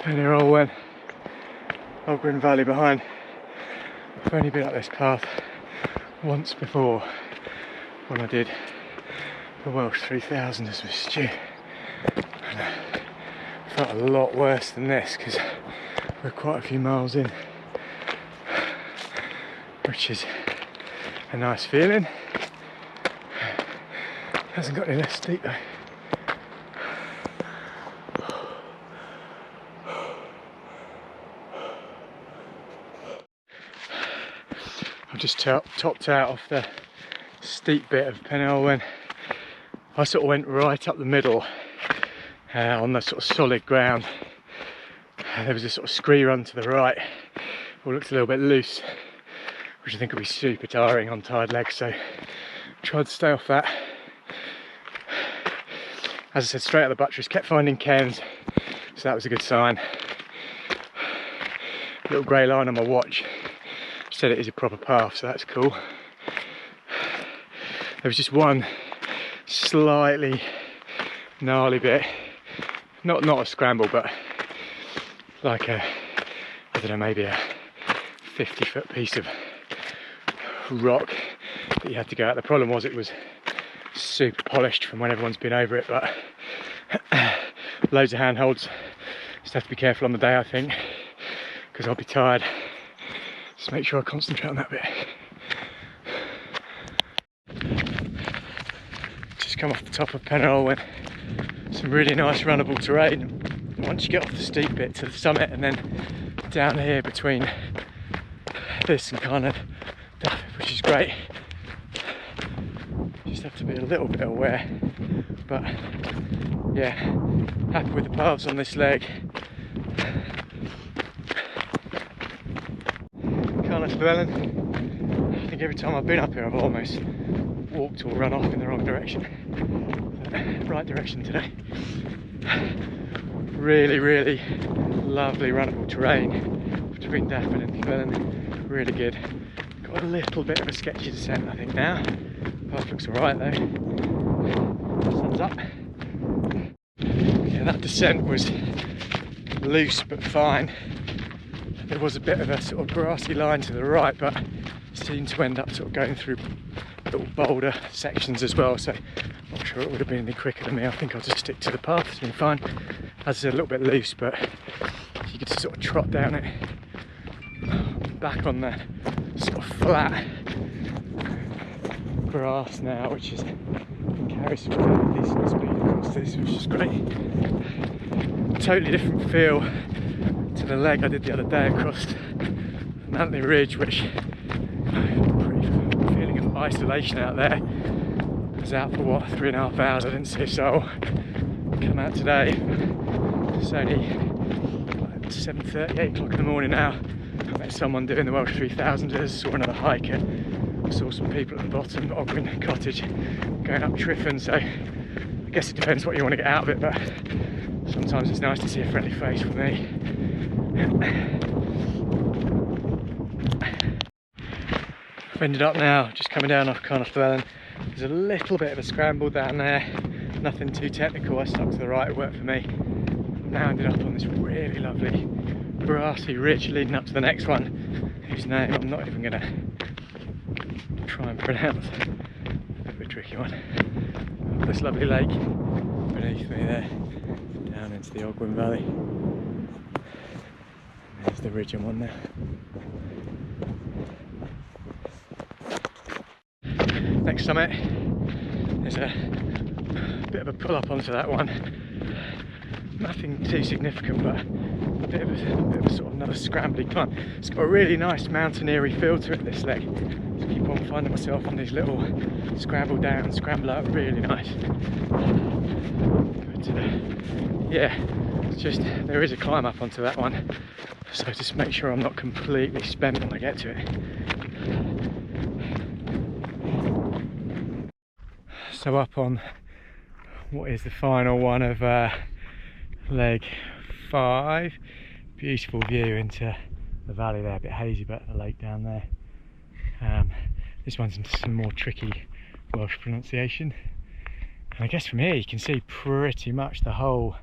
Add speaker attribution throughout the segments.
Speaker 1: And here I went, Ogren Valley behind. I've only been up this path once before when I did the Welsh 3000 as with Stu. And it felt a lot worse than this because we're quite a few miles in, which is a nice feeling. Hasn't got any less steep though. I've just topped out off the steep bit of Penelwen. I sort of went right up the middle on the sort of solid ground. There was a sort of scree run to the right, all looks a little bit loose, which I think will be super tiring on tired legs, so tried to stay off that. As I said, straight up the buttress, kept finding cairns, so that was a good sign. Little grey line on my watch said it is a proper path, so that's cool. There was just one slightly gnarly bit, not a scramble, but like a, I don't know, maybe a 50-foot piece of rock that you had to go out. The problem was it was super polished from when everyone's been over it, but loads of handholds. Just have to be careful on the day, I think, because I'll be tired. Just make sure I concentrate on that bit. Just come off the top of Penelwen, some really nice runnable terrain. Once you get off the steep bit to the summit, and then down here between this and kind of that, which is great. You just have to be a little bit aware, but yeah, happy with the paths on this leg. I think every time I've been up here I've almost walked or run off in the wrong direction. Right direction today. Really, really lovely runnable terrain between Daffin and Llewellyn. Really good. Got a little bit of a sketchy descent I think now. Path looks alright though. Sun's up. Yeah, that descent was loose but fine. There was a bit of a sort of grassy line to the right, but seemed to end up sort of going through little boulder sections as well, so I'm not sure it would have been any quicker than me. I think I'll just stick to the path, it's been fine. As I said, a little bit loose, but you could sort of trot down it. Back on the sort of flat grass now, which is carries some fairly decent speed across this, which is great. Totally different feel to the leg I did the other day across Mantley Ridge, which pretty feeling of isolation out there. I was out for what, 3.5 hours, I didn't see a soul. Come out today, it's only like 7:30, 8 o'clock in the morning now. I met someone doing the Welsh 3000ers, saw another hiker, saw some people at the bottom, Ogwen Cottage, going up Triffin, so I guess it depends what you want to get out of it, but sometimes it's nice to see a friendly face for me. I've ended up now just coming down off Carnoch Llewellyn. There's a little bit of a scramble down there, nothing too technical. I stuck to the right, it worked for me. Now ended up on this really lovely grassy ridge leading up to the next one, whose name I'm not even going to try and pronounce. A bit of a tricky one. This lovely lake beneath me there, down into the Ogwen Valley. There's the ridge I'm on now. Next summit, there's a bit of a pull up onto that one. Nothing too significant, but a bit of a sort of another scrambly climb. It's got a really nice mountaineery feel to it, this leg. So I keep on finding myself on these little scramble down, scramble up, really nice. But yeah, it's just, there is a climb up onto that one. So just make sure I'm not completely spent when I get to it. So up on what is the final one of leg 5, beautiful view into the valley there, a bit hazy but the lake down there. This one's some more tricky Welsh pronunciation, and I guess from here you can see pretty much the whole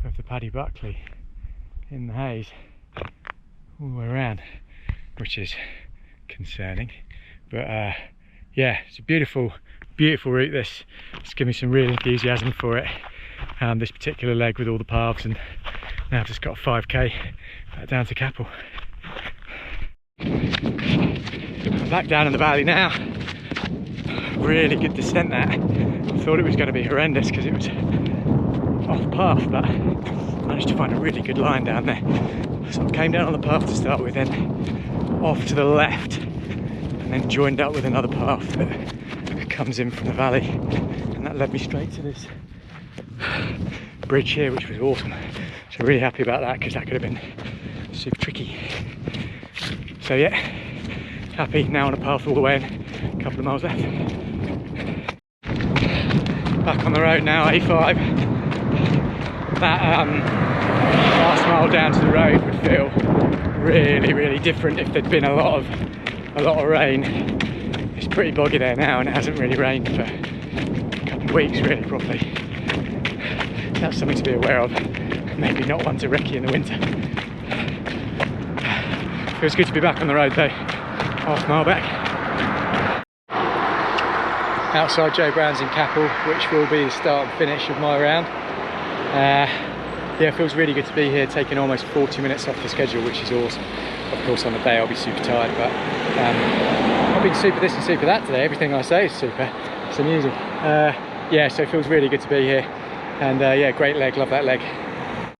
Speaker 1: of the Paddy Buckley. in the haze all the way around, which is concerning. But yeah, it's a beautiful route this. It's given me some real enthusiasm for it, this particular leg with all the paths, and now I've just got a 5k down to Capel. I'm back down in the valley now. Really good descent there. I thought it was going to be horrendous because it was off path, but I managed to find a really good line down there. So I came down on the path to start with, then off to the left, and then joined up with another path that comes in from the valley, and that led me straight to this bridge here, which was awesome. So really happy about that, because that could have been super tricky. So yeah, happy now on a path all the way in, a couple of miles left. Back on the road now, A5. That last mile down to the road would feel really different if there'd been a lot of rain. It's pretty boggy there now, and it hasn't really rained for a couple of weeks really properly. That's something to be aware of. Maybe not one to Recce in the winter. Feels good to be back on the road though. Half mile back. Outside Joe Brown's in Capel, which will be the start and finish of my round. Yeah, it feels really good to be here, taking almost 40 minutes off the schedule, which is awesome. Of course on the day I'll be super tired, but I've been super this and super that today. Everything I say is super. It's amusing. Yeah, so it feels really good to be here. And yeah, great leg, love that leg.